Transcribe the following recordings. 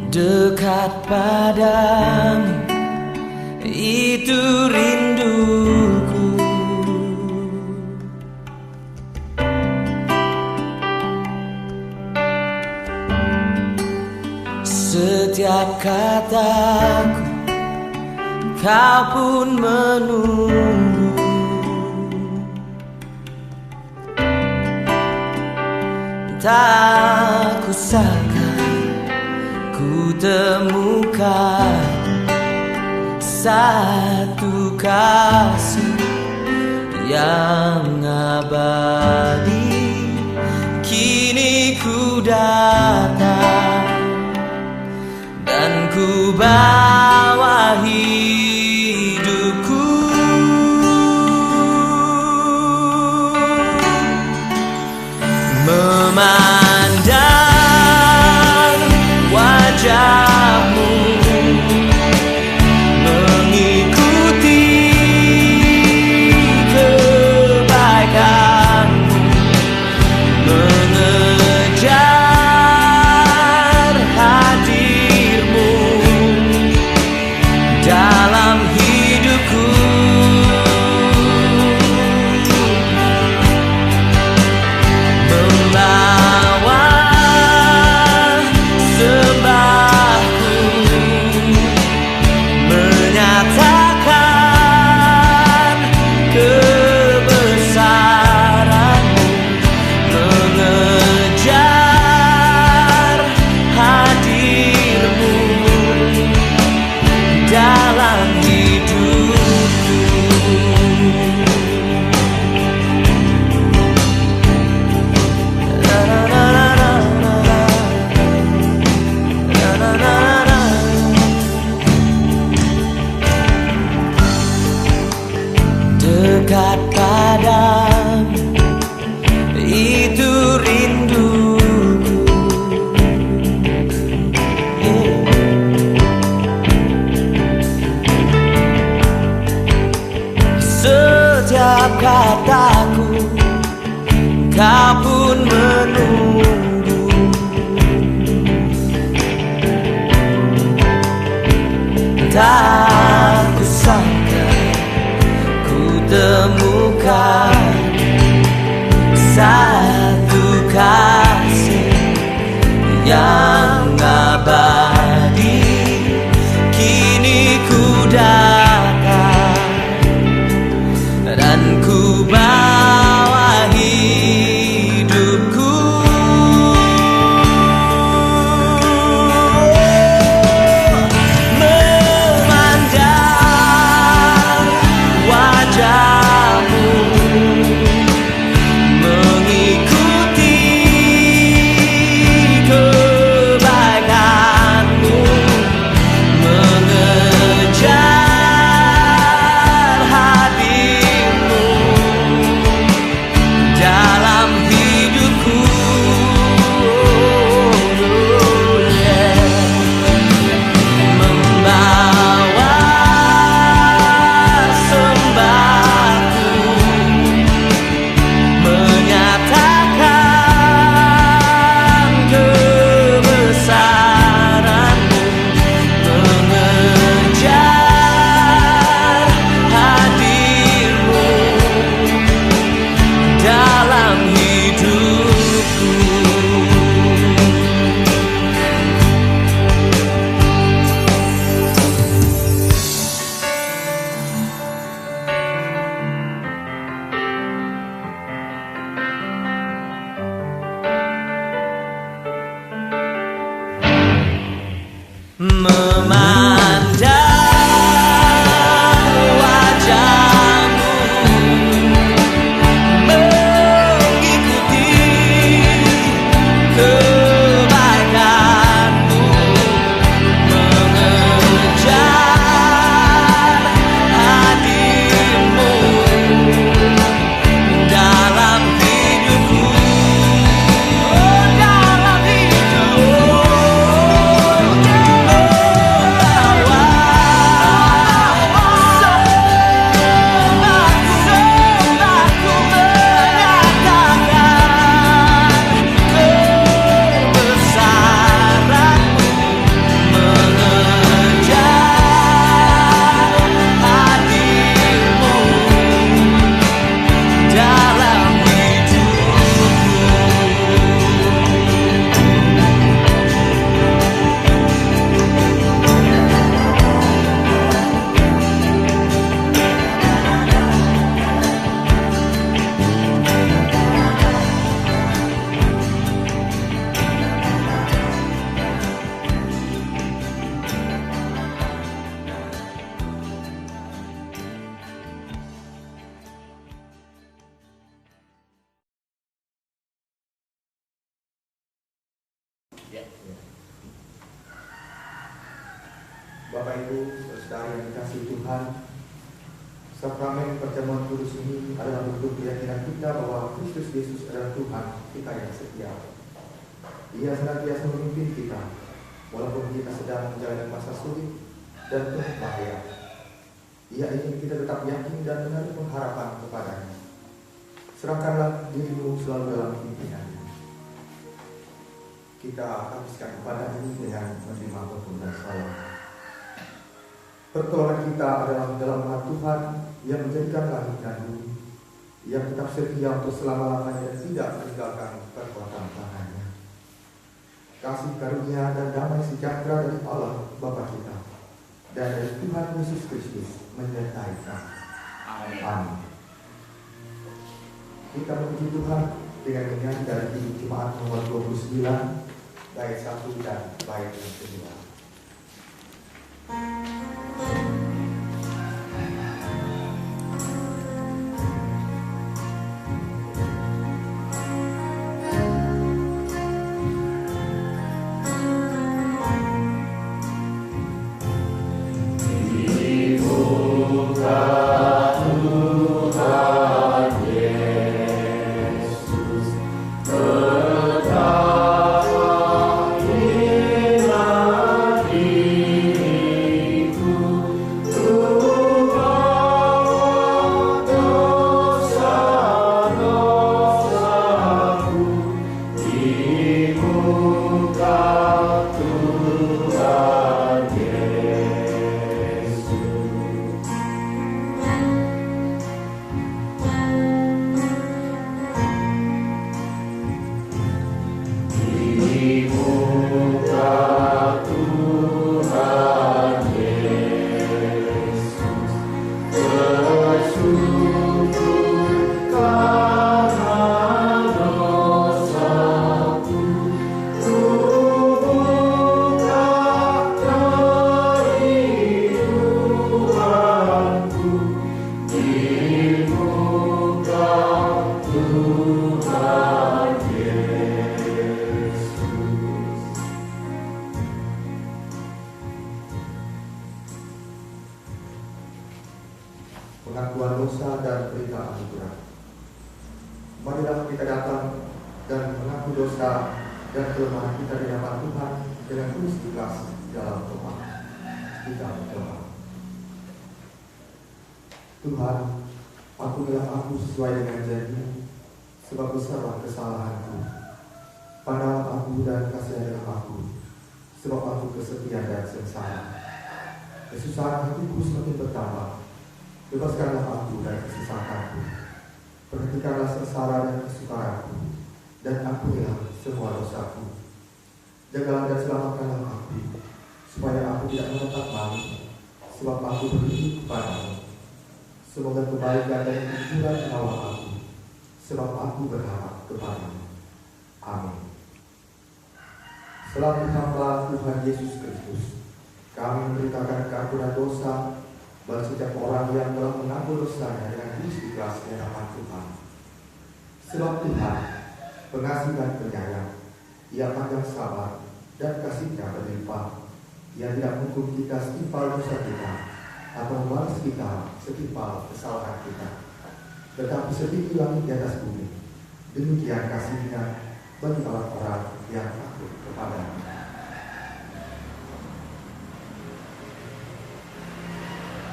Dekat padamu, itu rinduku. Setiap kataku, kau pun menunggu. Tak kusangka ku temukan satu kasih yang abadi. Kini ku datang dan ku bawa hidupku. Memandang wajahmu, mengikuti kebaikanmu, mengejar hadirmu dalam hidupku. Membawa sembahku, menyatakan kebesaranmu, mengejar hadirmu dalam hidupku. Dekat padamu, itu rinduku. Setiap kataku, kau pun menunggu. Tak kusangka ku temukan satu kasih yang abadi. Kini ku datang dan ku bawa hidupku. Memandang wajahmu, mengikuti kebaikanmu, mengejar hadirmu dalam hidupku. Membawa sembahku, menyatakan kebesaranmu, mengejar hadirmu dalam hidupku. Memandang wajahmu, mengikuti kebaikanmu, mengejar hadirmu dalam hidupku. Dalam hidupku. Ya. Bapak Ibu, saudara yang dikasihi Tuhan, sakramen perjamuan kudus ini adalah bentuk keyakinan kita bahwa Kristus Yesus adalah Tuhan kita yang setia. Ia senantiasa memimpin kita, walaupun kita sedang menjalani masa sulit dan penuh bahaya. Ia ingin kita tetap yakin dan menaruh pengharapan kepadanya. Serahkanlah dirimu selalu dalam pimpinannya. Kita habiskan ibadah ini dengan menerima pertolongan salam. Pertolongan kita adalah dalam nama Tuhan yang menjadikan langit dan bumi, yang tetap setia untuk selama-lamanya dan tidak meninggalkan perbuatan tangannya. Kasih karunia dan damai sejahtera dari Allah Bapa kita dan dari Tuhan Yesus Kristus menyertai kita. Amin. Kita memuji Tuhan dengan menyanyi dari Jemaat nomor 29 bait 1 dan bait 9. Pengakuan dosa dan berita anugerah. Marilah kita datang dan mengaku dosa dan kelemahan kita di hadapan Tuhan dengan tulus ikhlas dalam doa. Kita berdoa. Tuhan, ampunilah aku sesuai dengan janji-Mu, sebab besarlah kesalahanku. Pandanglah aku dan kasihanilah aku, sebab aku kesepian dan sengsara. Kesusahan hatiku semakin bertambah. Bebaskanlah aku dari kesesakanku. Perhatikanlah sengsara dan kesukaranku, dan ampunilah semua dosaku. Jagalah dan selamatkanlah aku, supaya aku tidak menetap malu, sebab aku beriman kepadamu. Semoga kebaikan dan kejujuran mengawal aku, sebab aku berharap kepadamu. Amin. Selaku hamba Tuhan Yesus Kristus, kami memberitakan keampunan dosa bagi setiap orang yang telah mengaku dosanya dengan tulus ikhlas di hadapan Tuhan. Sebab Tuhan pengasih dan penyayang, Ia panjang sabar dan kasih-Nya berlimpah. Ia tidak menghukum kita setimpal dosa kita atau membalas kita setimpal kesalahan kita, tetapi setinggi langit di atas bumi, demikian kasih-Nya bagi orang-orang yang takut kepada-Nya.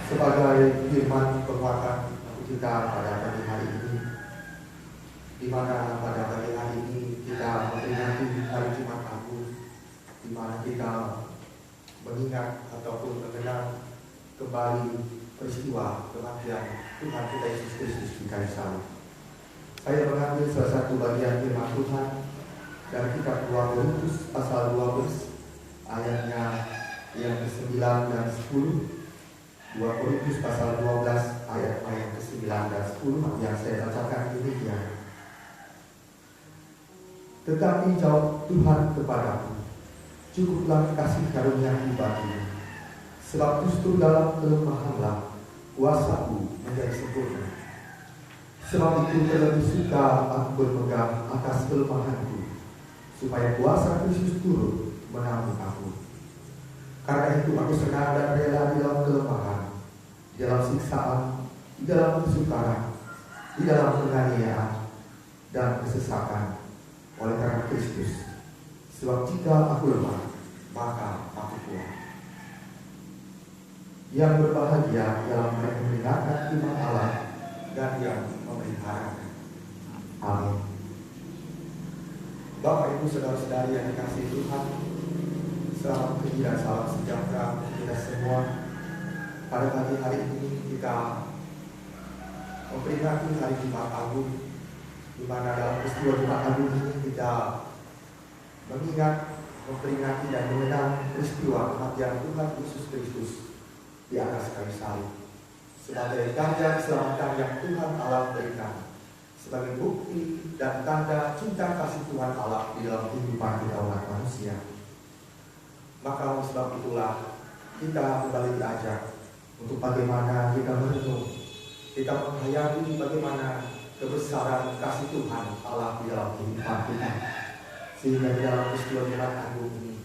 Sebagai firman penguatan kita pada pagi hari ini, di mana pada pagi hari ini kita memperingati hari Jumat Agung, di mana kita mengingat ataupun mengenang kembali peristiwa kematian Tuhan kita Yesus Kristus di kayu salib. Saya mengambil salah satu bagian firman Tuhan dari kitab 2 Korintus pasal 12 ayatnya yang ke-9 dan 10. 2 Korintus pasal 12 ayat yang ke-9 dan 10 yang saya bacakan demikian. Tetapi jawab Tuhan kepadaku, cukuplah kasih karunia-Mu bagimu, sebab justru dalam kelemahanlah kuasa-Ku menjadi sempurna. Sebab itu terlebih suka aku berpegang atas kelemahanku, supaya kuasa Kristus turun menampung aku. Karena itu aku senang dan rela di dalam kelemahan, di dalam siksaan, di dalam kesukaran, di dalam penganiayaan dan kesesakan oleh karena Kristus. Sebab jika aku lemah, maka aku kuat. Yang berbahagia ialah mereka mendengarkan firman Allah dan yang memeliharakan. Amin. Bapak, Ibu, saudara-saudari yang dikasihi Tuhan, selamat pagi dan salam sejahtera kita semua. Pada pagi hari ini kita memperingati hari Jumat Agung, di mana dalam peristiwa Jumat Agung ini kita mengingat, memperingati dan mengenang peristiwa kematian Tuhan Yesus Kristus di atas kayu salib sebagai tanda keselamatan yang Tuhan Allah berikan, sebagai bukti dan tanda cinta kasih Tuhan Allah di dalam kehidupan kita umat manusia. Maka oleh sebab itulah kita kembali diajak untuk bagaimana kita merenung, kita menghayati bagaimana kebesaran kasih Tuhan Allah di dalam kehidupan kita, sehingga di dalam peristiwa Jumat Agung ini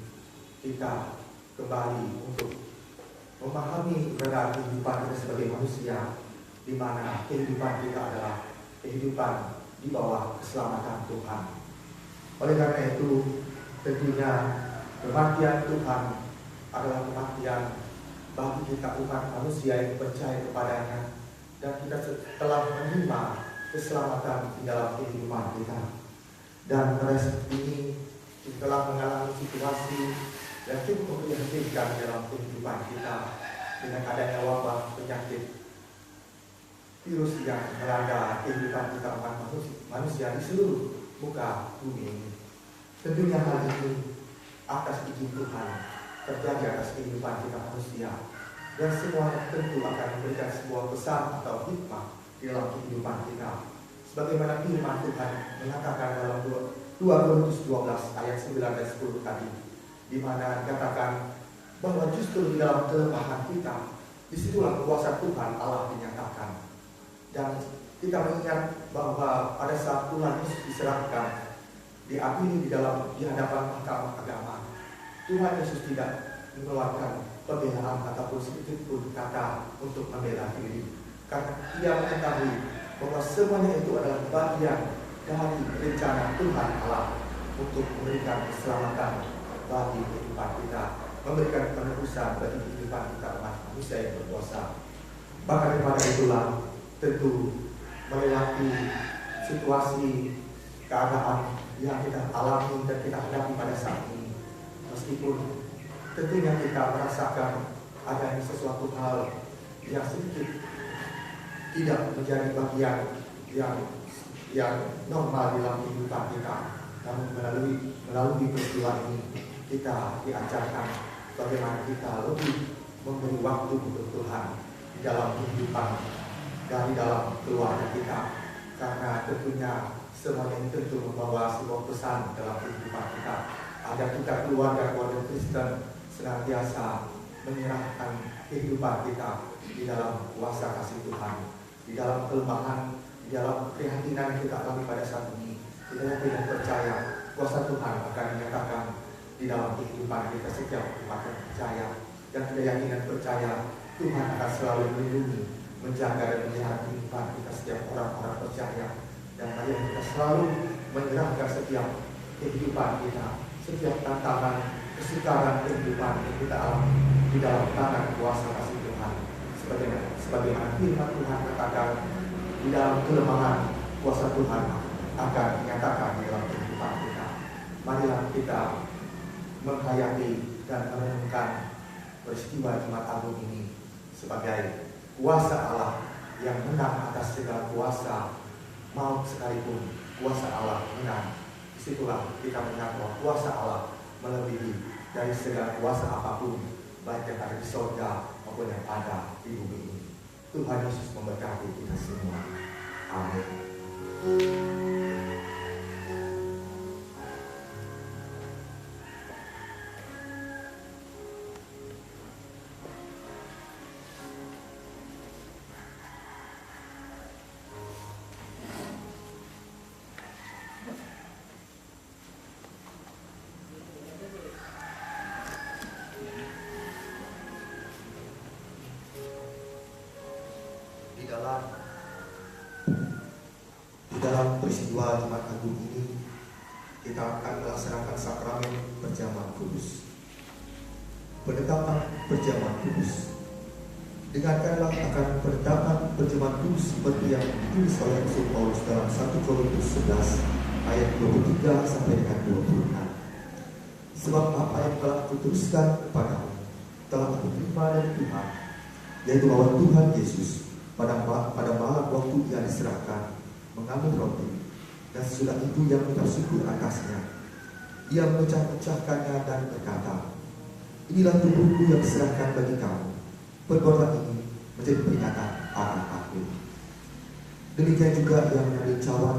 kita kembali untuk memahami benar kehidupan kita sebagai manusia, di mana kehidupan kita adalah kehidupan di bawah keselamatan Tuhan. Oleh karena itu, tentunya kematian Tuhan adalah kematian bagi kita umat manusia yang percaya kepadanya, dan kita telah menerima keselamatan di dalam kehidupan kita. Dan pada saat ini kita telah mengalami situasi yang cukup memprihatinkan dalam kehidupan kita, dengan adanya wabah penyakit virus yang melanda kehidupan kita umat manusia di seluruh muka bumi ini. Tentunya hal ini atas izin Tuhan terjadi atas kehidupan kita manusia, dan semuanya tentu akan memberikan sebuah pesan atau hikmah di dalam kehidupan kita. Sebagaimana firman Tuhan mengatakan dalam 2 Korintus 12 ayat 9 dan 10 tadi, di mana dikatakan bahwa justru di dalam kelemahan kita, disitulah kuasa Tuhan Allah dinyatakan. Dan kita mengingat bahwa pada saat Tuhan Yesus diserahkan, diadili di hadapan mahkamah agama, Tuhan Yesus tidak mengeluarkan pembelaan ataupun sedikit pun kata untuk membela diri, karena Dia mengetahui bahwa semuanya itu adalah bagian dari rencana Tuhan Allah untuk memberikan keselamatan bagi kehidupan kita, memberikan penebusan bagi kehidupan kita umat manusia yang berdosa. Bahkan daripada itulah tentu melewati situasi keadaan yang kita alami dan kita hadapi pada saat ini, meskipun tentunya kita merasakan adanya sesuatu hal yang sedikit tidak menjadi bagian yang normal dalam kehidupan kita, namun melalui peristiwa ini kita diajarkan bagaimana kita lebih memberi waktu untuk Tuhan di dalam kehidupan dan di dalam keluarga kita, karena tentunya semuanya ini tentu membawa sebuah pesan dalam kehidupan kita, agar kita keluarga Kristen senantiasa menyerahkan kehidupan kita di dalam kuasa kasih Tuhan, di dalam kelemahan, di dalam keprihatinan yang kita alami pada saat ini. Kita yakin percaya kuasa Tuhan akan dinyatakan di dalam kehidupan kita setiap umat yang percaya, dan kita yakin dan percaya Tuhan akan selalu melindungi, menjaga dan melihara kehidupan kita setiap orang-orang percaya, dan mari kita selalu menyerahkan setiap kehidupan kita, setiap tantangan, kesukaran kehidupan yang kita alami di dalam tangan kuasa kasih Tuhan, sebagaimana firman Tuhan katakan, di dalam kelemahan kuasa Tuhan akan dinyatakan di dalam kehidupan kita. Marilah kita menghayati dan merenungkan peristiwa Jumat Agung ini sebagai kuasa Allah yang menang atas segala kuasa, maut sekalipun kuasa Allah menang. Disitulah kita melihat bahwa kuasa Allah melebihi dari segala kuasa apapun, baik yang ada di surga maupun yang ada di bumi ini. Tuhan Yesus memberkati kita semua. Amin. peristiwa Jumat Agung ini, kita akan melaksanakan sakramen perjamuan kudus. Penetapan perjamuan kudus. Dengarkanlah akan penetapan perjamuan kudus seperti yang ditulis oleh Rasul Paulus dalam 1 Korintus 11 ayat 23 sampai dengan 26. Sebab apa yang telah kuteruskan kepadamu telah aku terima dari Tuhan, yaitu bahwa Tuhan Yesus pada malam waktu Ia diserahkan mengambil roti, dan sesudah itu Ia mengucap syukur atasnya. Ia memecah-mecahkannya dan berkata, "Inilah tubuhku yang diserahkan bagi kamu. Perbuatan ini menjadi peringatan akan aku." Demikian juga Ia mengambil cawan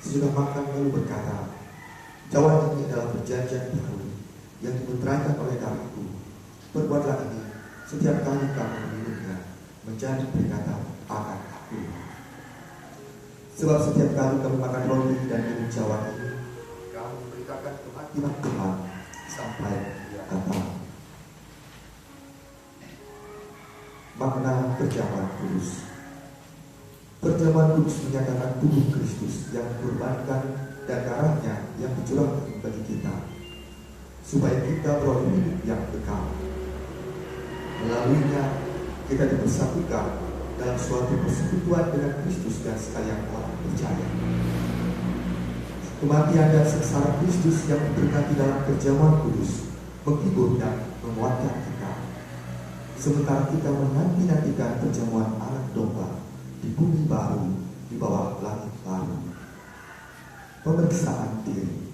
sesudah makan lalu berkata, "Cawan ini adalah perjanjian baru yang dimeteraikan oleh darahku. Perbuatlah ini setiap kali kamu meminumnya, menjadi peringatan akan aku. Sebab setiap kali kamu makan roti dan minum cawan ini, kamu memberitakan kematian Tuhan sampai Dia datang." Makna perjamuan kudus. Perjamuan kudus menyatakan tubuh Kristus yang dikorbankan dan darahnya yang dicurahkan bagi kita, supaya kita beroleh hidup yang kekal. Melaluinya kita dipersatukan dalam suatu persekutuan dengan Kristus dan sekalian orang percaya. Kematian dan sengsara Kristus yang diberkati dalam perjamuan kudus menghibur dan menguatkan kita, sementara kita menanti-nantikan perjamuan anak domba di bumi baru, di bawah langit baru. Pemeriksaan diri.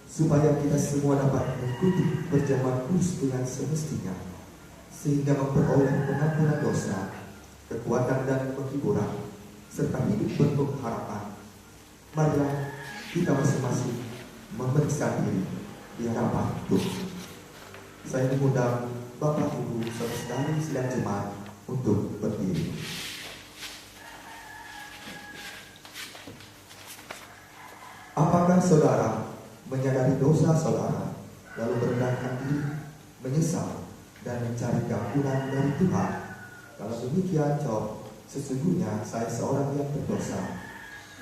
Supaya kita semua dapat mengikuti perjamuan kudus dengan semestinya, sehingga memperoleh pengampunan dosa, kekuatan dan penghiburan, serta hidup penuh harapan. Marilah kita masing-masing memeriksa diri di hadapan Tuhan. Saya mengundang Bapak Ibu saudara-saudari sidang jemaat untuk berdiri. Apakah saudara menyadari dosa saudara, lalu merendahkan diri, menyesal, dan mencari ampunan dari Tuhan? Kalau demikian, jawab, "Sesungguhnya saya seorang yang berdosa.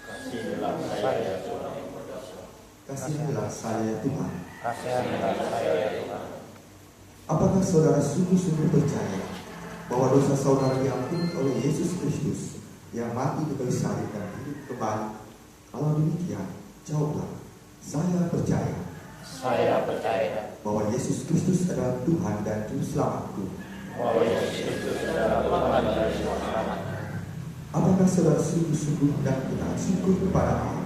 Kasihilah saya ya Tuhan. Kasihilah saya ya Tuhan." Kasihilah saya ya Tuhan. Apakah saudara sungguh-sungguh percaya bahwa dosa saudara diampuni oleh Yesus Kristus yang mati di kayu salib dan hidup kembali? Kalau demikian, jawablah, "Saya percaya." Saya percaya bahwa Yesus Kristus adalah Tuhan dan Juru Selamatku. bahwa Yesus Kristus adalah Tuhan dan Juru Selamat. Apakah saudara sungguh-sungguh hendak mengucap syukur kepada Allah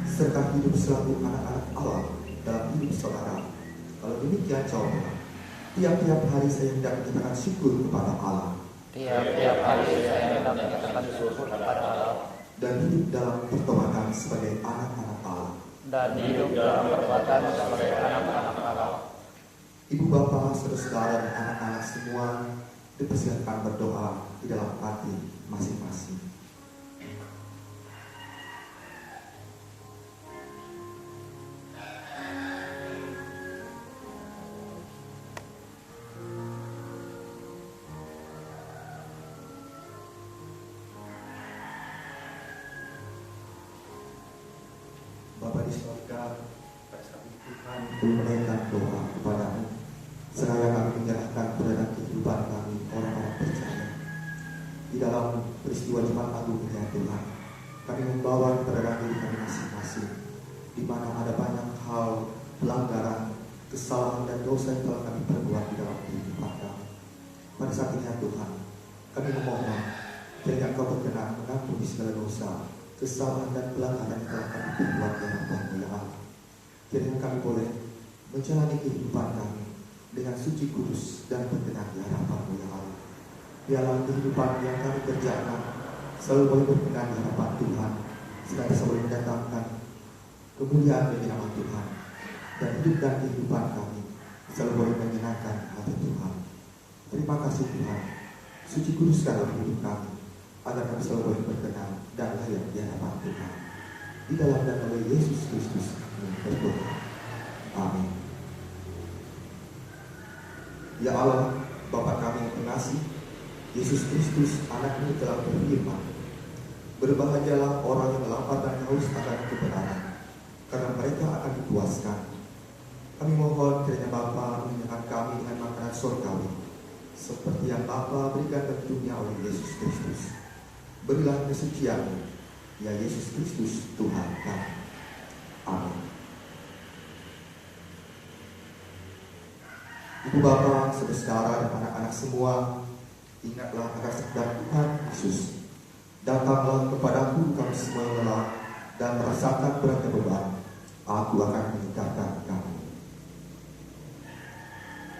serta hidup selaku anak-anak Allah dalam hidup saudara? Kalau demikian, jawablah, "Tiap-tiap hari saya hendak menyatakan syukur kepada Allah Tiap-tiap hari saya hendak menyatakan syukur kepada Allah dan hidup dalam pertobatan sebagai anak-anak Allah." dan hidup dalam perbuatan sebagai anak-anak Allah. Ibu bapa, saudara-saudara dan anak-anak semua dipersilakan berdoa di dalam hati masing-masing. Bapa di surga, pada saat ini Tuhan menaikkan doa kepadamu, seraya kami menyerahkan kepada kehidupan kami orang-orang percaya. Di dalam peristiwa Jumat Agung ini, Tuhan, kami membawa kepada diri kami masing-masing, di mana ada banyak hal pelanggaran, kesalahan dan dosa yang telah kami perbuat di dalam kehidupan kami. Pada saat ini, Tuhan, kami memohon kiranya Engkau berkenan mengampuni segala dosa, kesalahan dan pelanggaran yang telah kami perbuat di hadapan-Mu, ya Allah. Kiranya kami boleh menjalani kehidupan kami dengan suci kudus dan berkenan di hadapan-Mu, ya Allah. Biarlah kehidupan yang kami kerjakan selalu boleh berkenan di hadapan Tuhan, sehingga bisa boleh mendatangkan kemuliaan bagi nama Tuhan, dan hidup dan kehidupan kami selalu boleh menyenangkan hati Tuhan. Terima kasih Tuhan, suci kuduskanlah hidup kami, agar kami selalu boleh berkenan dan layak di hadapan Tuhan. Di dalam dan oleh Yesus Kristus kami berdoa. Amin. Ya Allah, Bapa kami yang pengasih, Yesus Kristus anak-Mu telah berfirman, Berbahagialah orang yang lapar dan haus akan kebenaran, karena mereka akan dipuaskan. Kami mohon kiranya Bapa menyertai kami dengan makanan surgawi, seperti yang Bapa berikan ke dunia oleh Yesus Kristus. Berilah kesucian-Mu, ya Yesus Kristus Tuhan kami. Amin. Ibu Bapa, saudara dan anak-anak semua, ingatlah akan sabda Tuhan Yesus. Datanglah kepadaku kamu semua yang lelah dan merasakan beratnya beban, aku akan meningkatkan kamu.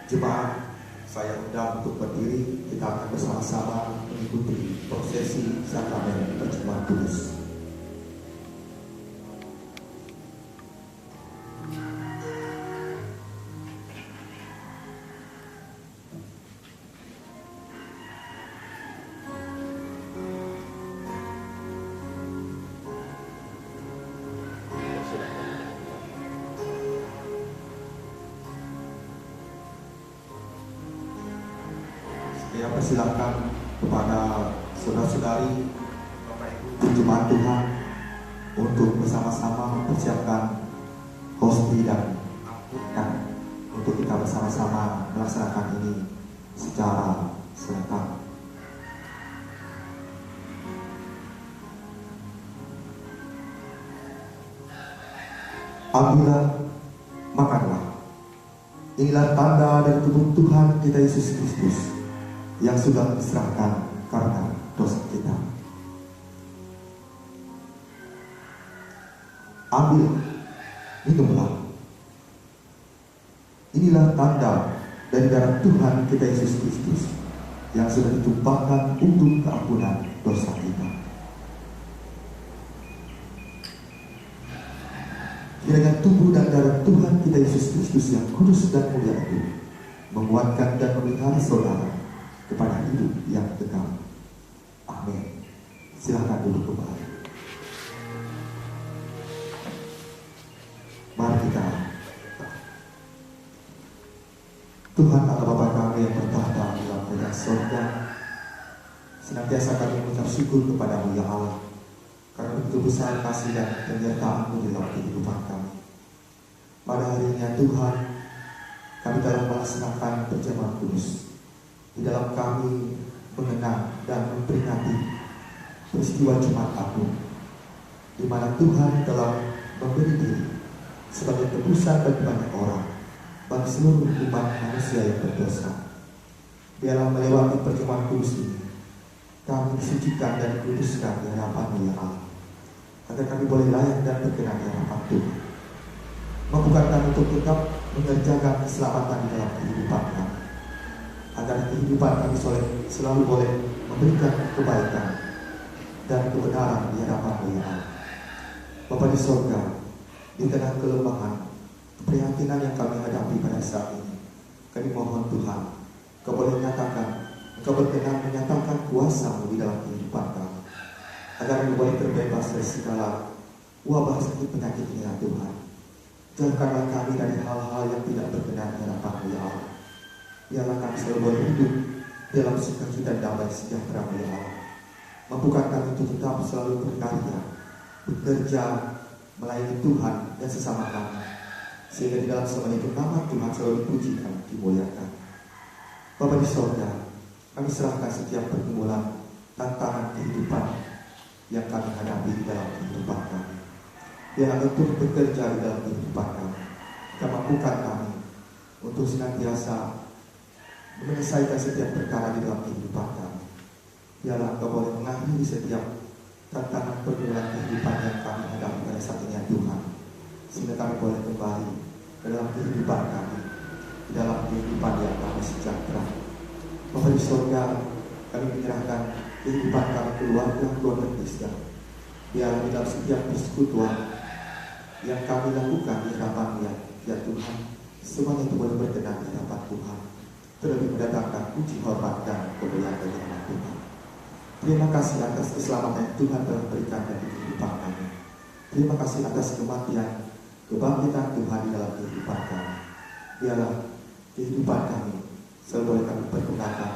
Jemaat, saya undang untuk berdiri. Kita akan bersama-sama mengikuti prosesi sakramen perjamuan kudus. Saya persilakan kepada saudara-saudari jemaat Tuhan untuk bersama-sama mempersiapkan hosti dan angkutan untuk kita bersama-sama melaksanakan ini secara serentak. Ambillah, makanlah. Inilah tanda dari tubuh Tuhan kita Yesus Kristus yang sudah diserahkan karena dosa kita. Ambil, minumlah. Inilah tanda dari darah Tuhan kita Yesus Kristus yang sudah ditumpahkan untuk keampunan dosa kita. Kiranya tubuh dan darah Tuhan kita Yesus Kristus yang kudus dan mulia itu menguatkan dan memelihara saudara kepada hidup yang kekal. Amin. Silakan duduk kembali. Mari kita. Tuhan Allah Bapa kami yang bertahta di dalam kerajaan surga, senantiasa kami mengucap syukur kepada-Mu ya Allah, karena begitu besar kasih dan penyertaan-Mu di dalam kehidupan kami. Pada hari ini ya Tuhan, kami telah melaksanakan perjamuan kudus. Di dalam kami mengenang dan memperingati peristiwa Jumat Agung, di mana Tuhan telah memberi diri sebagai tebusan bagi banyak orang, bagi seluruh umat manusia yang berdosa. Biarlah melewati perjamuan kudus ini, kami disucikan dan dikuduskan di hadapan-Mu ya Allah, agar kami boleh layak dan berkenan di hadapan Tuhan. Mampukan kami untuk tetap mengerjakan keselamatan di dalam kehidupan kami, agar kehidupan kami selalu boleh memberikan kebaikan dan kebenaran di hadapan-Mu ya Allah. Bapa di surga, di tengah kelemahan, keprihatinan yang kami hadapi pada saat ini, kami mohon Tuhan, Kau boleh menyatakan, Engkau berkenan menyatakan kuasa-Mu di dalam kehidupan kami, agar kami boleh terbebas dari segala wabah sakit penyakit ini ya Tuhan. Jauhkanlah kami dari hal-hal yang tidak berkenan di hadapan-Mu ya Allah. Biarlah kami selalu boleh hidup dalam sukacita damai sejahtera ya Allah. Mampukan kami untuk tetap selalu berkarya, bekerja, melayani Tuhan dan sesama kami, sehingga di dalam semua itu nama Tuhan selalu dipuji dan dimuliakan. Bapa di surga, kami serahkan setiap pergumulan, tantangan kehidupan yang kami hadapi di dalam kehidupan kami. Biarlah untuk bekerja di dalam kehidupan kami, Kau mampukan kami untuk senantiasa menyelesaikan setiap perkara di dalam kehidupan kami. Biarlah Kau boleh mengakhiri setiap tantangan pergumulan kehidupan yang kami hadapi pada saat ini ya Tuhan, sehingga kami boleh kembali ke dalam kehidupan kami, di dalam kehidupan yang kami sejahtera. Bapa di surga, kami menyerahkan kehidupan kami, keluarga Kristen. Biarlah di dalam setiap persekutuan yang kami lakukan di hadapan ya Tuhan, semuanya itu boleh berkenan di hadapan Tuhan, terlebih mendatangkan puji hormat dan kemuliaan bagi nama Tuhan. Terima kasih atas keselamatan yang Tuhan telah berikan bagi kehidupan kami. Terima kasih atas kematian, kebangkitan Tuhan di dalam kehidupan kami. Biarlah kehidupan kami selalu boleh kami pergunakan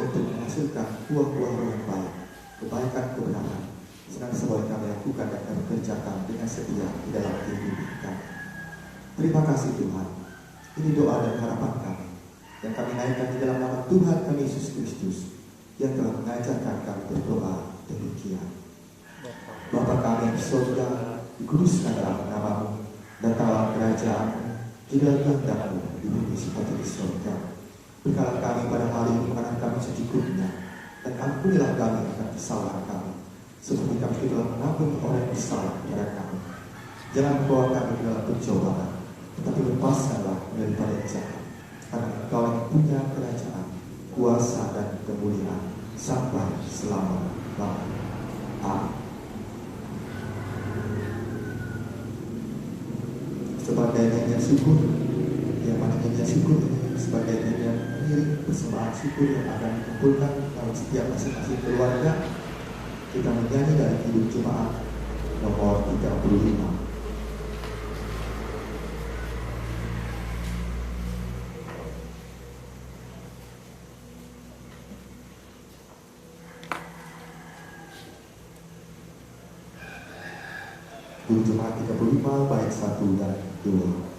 untuk menghasilkan buah-buah roh yang baik, kebaikan, kebenaran, sedang semua yang kami lakukan dan kami kerjakan dengan setia di dalam kehidupan kami. Terima kasih Tuhan. Ini doa dan harapan kami yang kami naikkan di dalam nama Tuhan kami Yesus Kristus yang telah mengajarkan kami berdoa demikian. Bapa kami yang di surga, dikuduskanlah namamu, datanglah kerajaanmu, jadilah kehendak-Mu di bumi seperti di surga. Berkala kami pada hari ini makanan kami secukupnya, dan ampunilah kami akan kesalahan kami, seperti kami telah mengampuni orang yang bersalah kepada kami. Jangan membawa kami ke dalam pencobaan, tetapi lepaskanlah daripada jahat. Karena Engkau yang punya kerajaan, kuasa dan kemuliaan sampai selama-lamanya. Amin. Sebagai nyanyian syukur, yang mana nyanyian syukur ini sebagai nyanyian mengiring persembahan syukur yang akan dikumpulkan dalam setiap masing-masing keluarga, kita menyanyi dari Hidup Jemaat nomor 35. Hidup Jemaat 35 bait 1 dan 2.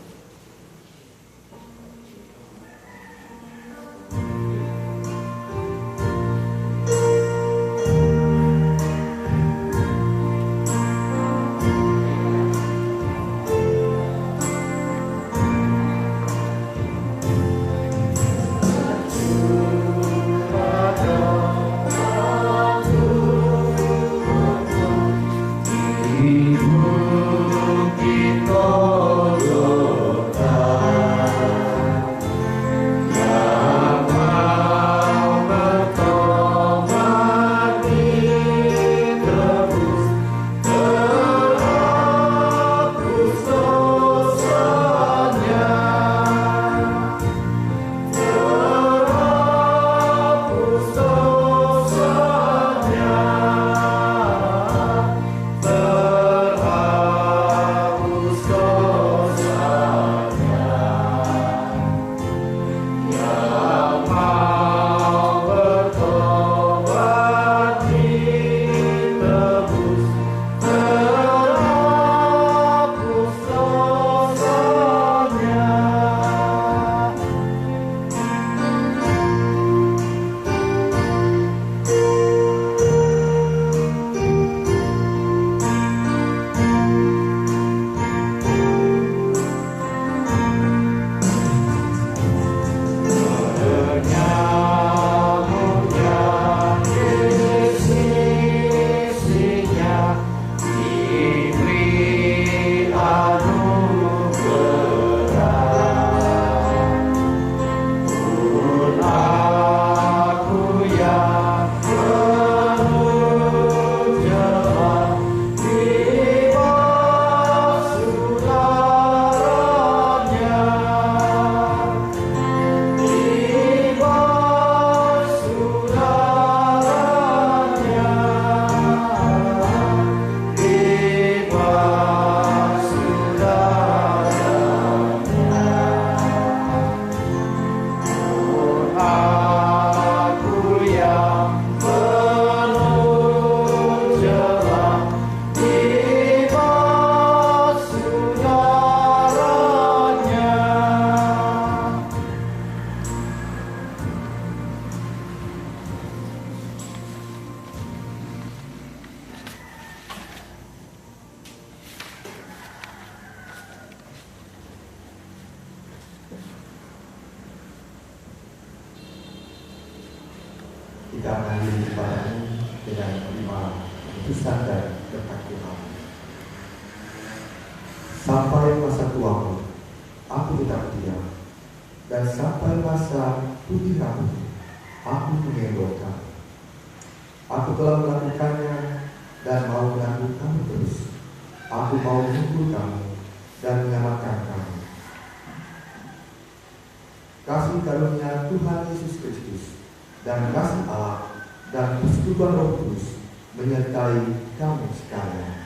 Kita menghadiri ibadahmu dengan menerima keputusan dan berkat Tuhan. Sampai masa tuamu, aku tetap diam, dan sampai masa putih rambut, aku mengendorkan. Aku telah melakukannya dan mau menanggung kamu terus. Aku mau mengukur kamu dan menyelamatkan kamu. Kasih karunia Tuhan Yesus Kristus dan kasih Allah dan persekutuan Roh Kudus menyertai kamu sekalian.